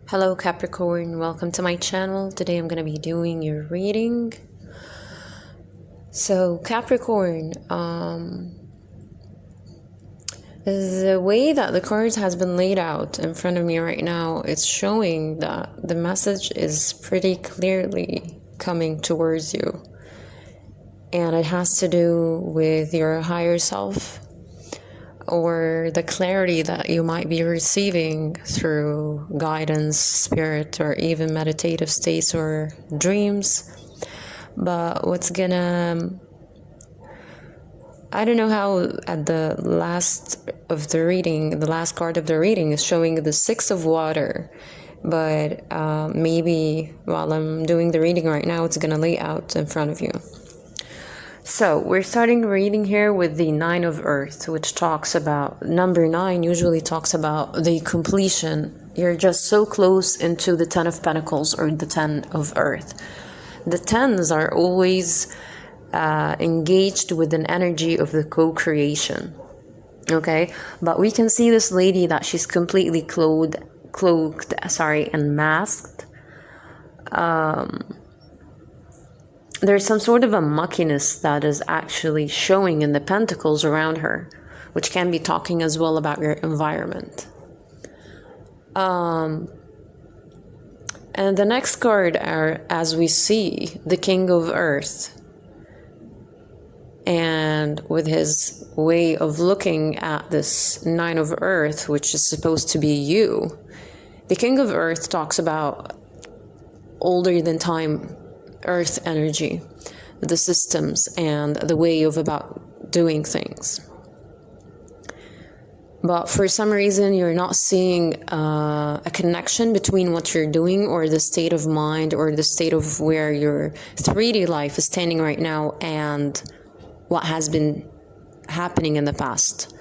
Hello Capricorn, welcome to my channel. Today I'm going to be doing your reading. So Capricorn, the way that the cards has been laid out in front of me right now, it's showing that the message is pretty clearly coming towards you. And it has to do with your higher self, or the clarity that you might be receiving through guidance, spirit, or even meditative states or dreams. But what's gonna, I don't know how at the last of the reading, the last card of the reading is showing the Six of Water, but maybe while I'm doing the reading right now, it's gonna lay out in front of you. So we're starting reading here with the Nine of Earth, which talks about, number 9 usually talks about the completion. You're just so close into the 10 of Pentacles or the 10 of Earth. The 10s are always engaged with an energy of the co-creation. Okay, but we can see this lady that she's completely cloaked, and masked. There's some sort of a muckiness that is actually showing in the pentacles around her, which can be talking as well about your environment. And the next card are, as we see, the King of Earth. And with his way of looking at this Nine of Earth, which is supposed to be you, the King of Earth talks about older than time earth energy, the systems and the way of about doing things. But for some reason you're not seeing a connection between what you're doing, or the state of mind, or the state of where your 3D life is standing right now, and what has been happening in the past.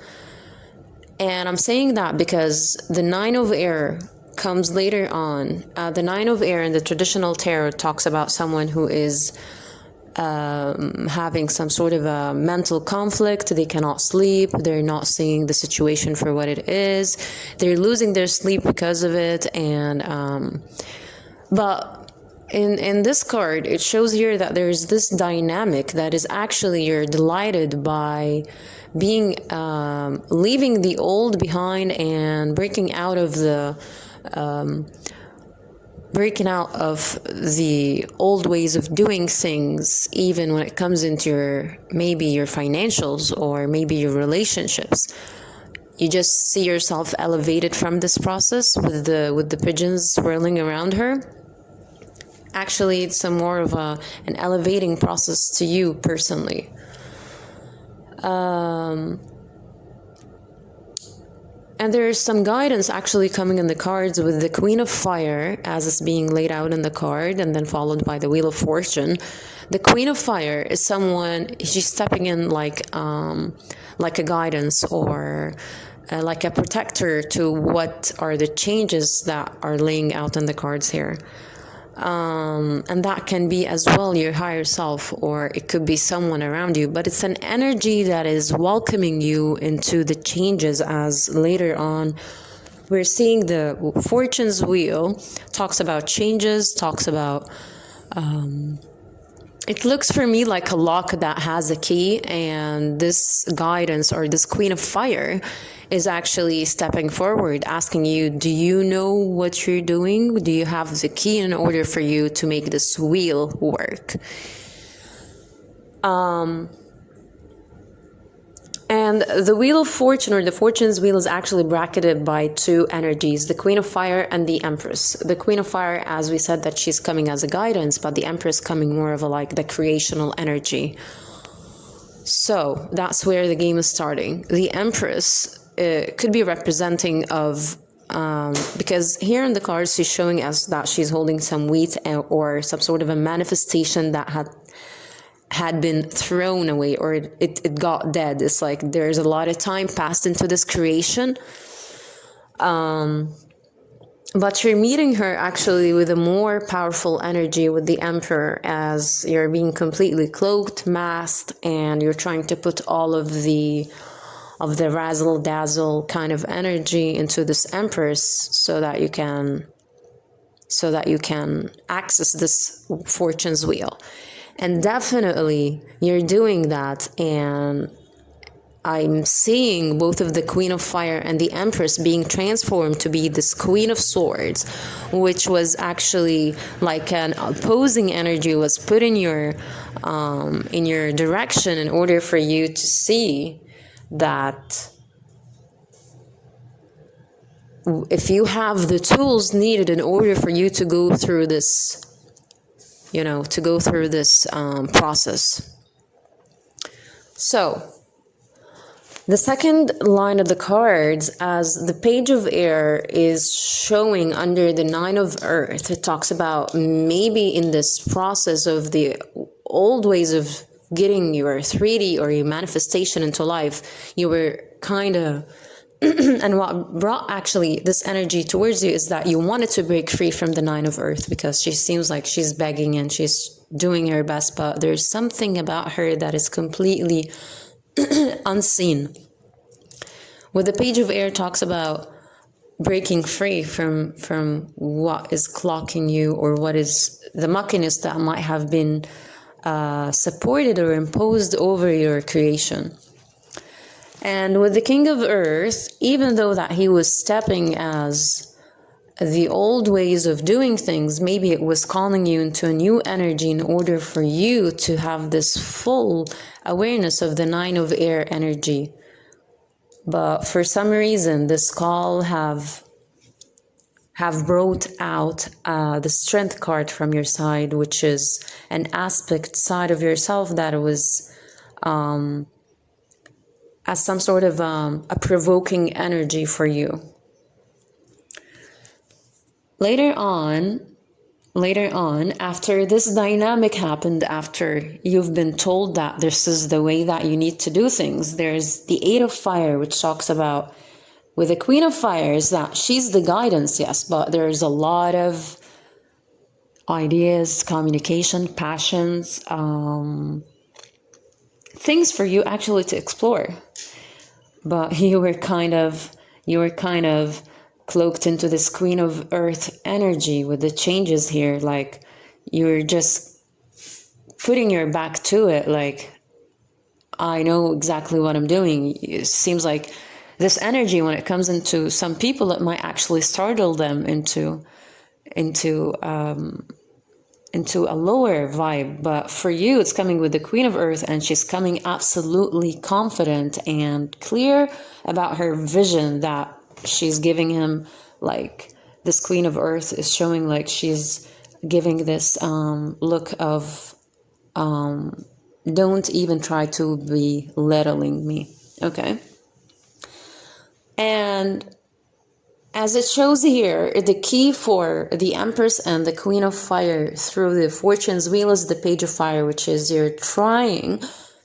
And I'm saying that because the Nine of Air comes later on. The Nine of Air in the traditional tarot talks about someone who is having some sort of a mental conflict. They cannot sleep. They're not seeing the situation for what it is. They're losing their sleep because of it. And but in this card, it shows here that there's this dynamic that is actually you're delighted by being leaving the old behind and breaking out of the old ways of doing things, even when it comes into your financials or maybe your relationships. You just see yourself elevated from this process with the pigeons swirling around her. Actually, it's more of an elevating process to you personally. And there's some guidance actually coming in the cards with the Queen of Fire, as it's being laid out in the card, and then followed by the Wheel of Fortune. The Queen of Fire is someone, she's stepping in like a guidance, or like a protector to what are the changes that are laying out in the cards here. And that can be as well your higher self, or it could be someone around you, but it's an energy that is welcoming you into the changes. As later on we're seeing the Fortune's Wheel talks about changes, talks about it looks for me like a lock that has a key, and this guidance or this Queen of Fire is actually stepping forward, asking you, do you know what you're doing? Do you have the key in order for you to make this wheel work? And the Wheel of Fortune, or the Fortune's Wheel, is actually bracketed by two energies, the Queen of Fire and the Empress. The Queen of Fire, as we said, that she's coming as a guidance, but the Empress coming more of a like the creational energy. So that's where the game is starting. The Empress could be representing of because here in the cards she's showing us that she's holding some wheat or some sort of a manifestation that had been thrown away, or it got dead. It's like there's a lot of time passed into this creation, but you're meeting her actually with a more powerful energy with the Emperor, as you're being completely cloaked, masked, and you're trying to put all of the razzle dazzle kind of energy into this Empress so that you can so that you can access this fortune's wheel. And definitely you're doing that, and I'm seeing both of the Queen of Fire and the Empress being transformed to be this Queen of Swords, which was actually like an opposing energy was put in your direction in order for you to see that if you have the tools needed in order for you to go through this, process. So the second line of the cards, as the Page of Air is showing under the Nine of Earth, it talks about maybe in this process of the old ways of getting your 3D or your manifestation into life, you were kind of and what brought actually this energy towards you is that you wanted to break free from the Nine of Earth, because she seems like she's begging and she's doing her best, but there's something about her that is completely unseen. With the Page of Air talks about breaking free from what is clocking you, or what is the muckiness that might have been supported or imposed over your creation. And with the King of Earth, even though that he was stepping as the old ways of doing things, maybe it was calling you into a new energy in order for you to have this full awareness of the Nine of Air energy. But for some reason, this call have brought out the Strength card from your side, which is an aspect side of yourself that was as some sort of a provoking energy for you. Later on, after this dynamic happened, after you've been told that this is the way that you need to do things, there's the Eight of Fire, which talks about, with the Queen of Fire, is that she's the guidance, yes, but there's a lot of ideas, communication, passions, things for you actually to explore. But you were kind of cloaked into this Queen of Earth energy with the changes here. Like, you're just putting your back to it. Like, I know exactly what I'm doing. It seems like this energy, when it comes into some people, it might actually startle them into a lower vibe. But for you, it's coming with the Queen of Earth, and she's coming absolutely confident and clear about her vision that she's giving him. Like, this Queen of Earth is showing like she's giving this look of don't even try to be belittling me. Okay. And as it shows here, the key for the Empress and the Queen of Fire through the Fortune's Wheel is the Page of Fire, which is you're trying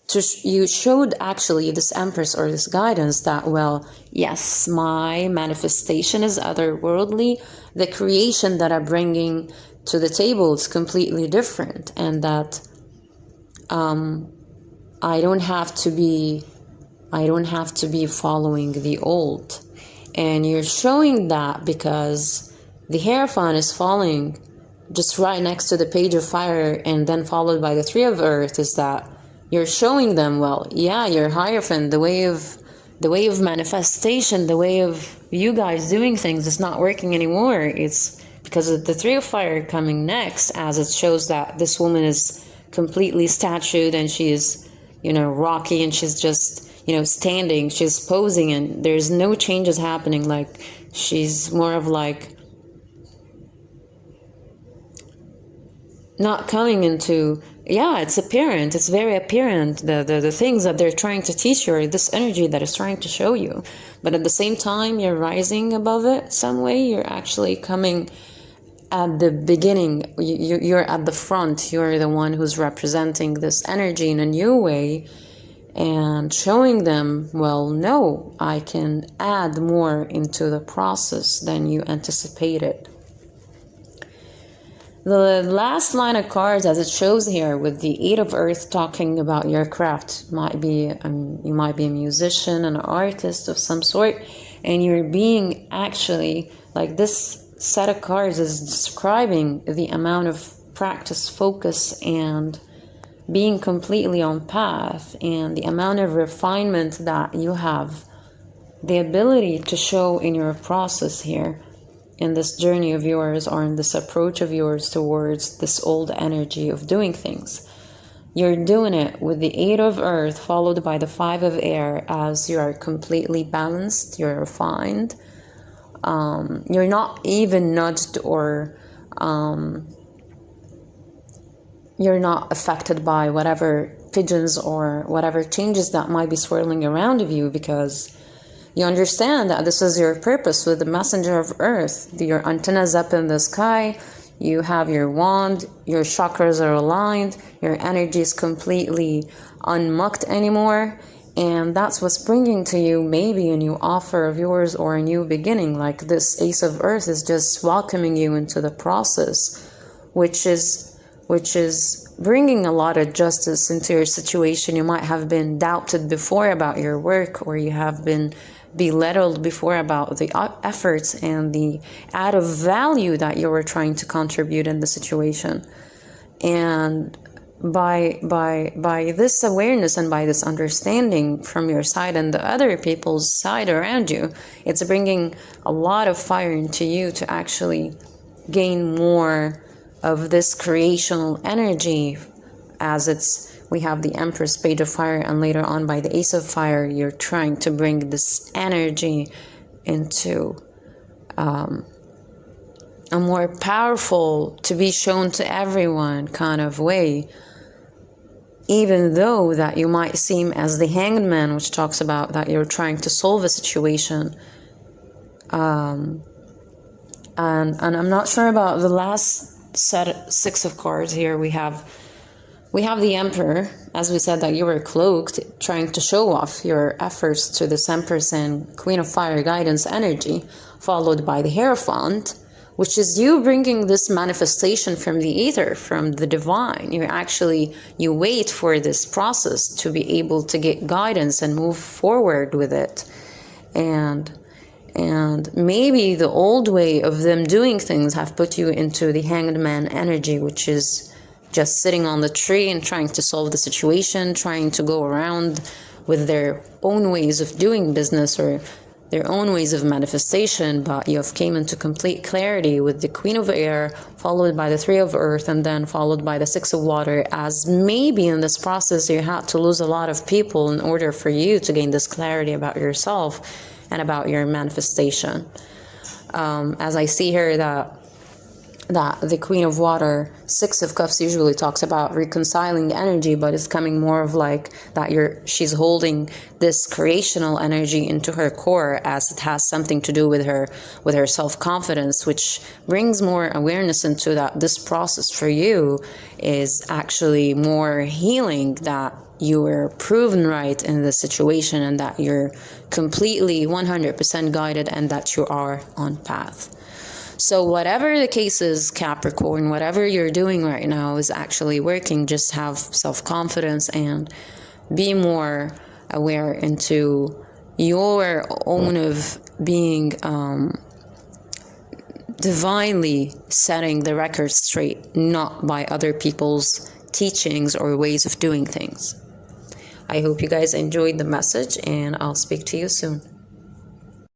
to, you showed actually this Empress or this guidance that, well, yes, my manifestation is otherworldly. The creation that I'm bringing to the table is completely different, and that I don't have to be following the old. And you're showing that because the Hierophant is falling just right next to the Page of Fire, and then followed by the Three of Earth, is that you're showing them, well, yeah, your Hierophant, the way of manifestation, the way of you guys doing things is not working anymore. It's because of the Three of Fire coming next, as it shows that this woman is completely statued, and she is, rocky, and she's just, standing, she's posing, and there's no changes happening. Like, she's more of like not coming into, it's apparent, it's very apparent, the things that they're trying to teach you, or this energy that is trying to show you. But at the same time, you're rising above it some way. You're actually coming at the beginning, you're at the front, you're the one who's representing this energy in a new way, and showing them, well, no, I can add more into the process than you anticipated. The last line of cards, as it shows here with the Eight of Earth, talking about your craft, you might be a musician, an artist of some sort, and you're being actually like this set of cards is describing the amount of practice, focus, and being completely on path, and the amount of refinement that you have the ability to show in your process here, in this journey of yours, or in this approach of yours towards this old energy of doing things. You're doing it with the 8 of Earth followed by the 5 of Air, as you are completely balanced, you're refined. You're not even nudged, or you're not affected by whatever pigeons or whatever changes that might be swirling around of you, because you understand that this is your purpose with the messenger of Earth. Your antennas up in the sky, you have your wand, your chakras are aligned, your energy is completely unmucked anymore, and that's what's bringing to you maybe a new offer of yours or a new beginning. Like this Ace of Earth is just welcoming you into the process, which is bringing a lot of justice into your situation. You might have been doubted before about your work, or you have been belittled before about the efforts and the added value that you were trying to contribute in the situation. And by this awareness and by this understanding from your side and the other people's side around you, it's bringing a lot of fire into you to actually gain more of this creational energy, as we have the Empress, Page of Fire, and later on by the Ace of Fire, you're trying to bring this energy into a more powerful, to be shown to everyone kind of way, even though that you might seem as the Hanged Man, which talks about that you're trying to solve a situation. And I'm not sure about the last set, 6 of cards here. We have the Emperor, as we said, that you were cloaked, trying to show off your efforts to this Empress and Queen of Fire guidance energy, followed by the Hierophant, which is you bringing this manifestation from the ether, from the divine. You wait for this process to be able to get guidance and move forward with it. And maybe the old way of them doing things have put you into the Hanged Man energy, which is just sitting on the tree and trying to solve the situation, trying to go around with their own ways of doing business or their own ways of manifestation. But you have came into complete clarity with the Queen of Air, followed by the 3 of Earth, and then followed by the 6 of Water, as maybe in this process you had to lose a lot of people in order for you to gain this clarity about yourself and about your manifestation. As I see here that the Queen of Water, 6 of Cups, usually talks about reconciling energy, but it's coming more of like that she's holding this creational energy into her core, as it has something to do with her self-confidence, which brings more awareness into that this process for you is actually more healing, that you were proven right in the situation, and that you're completely 100% guided, and that you are on path. So whatever the case is, Capricorn, whatever you're doing right now is actually working. Just have self-confidence and be more aware into your own of being divinely setting the record straight, not by other people's teachings or ways of doing things. I hope you guys enjoyed the message, and I'll speak to you soon.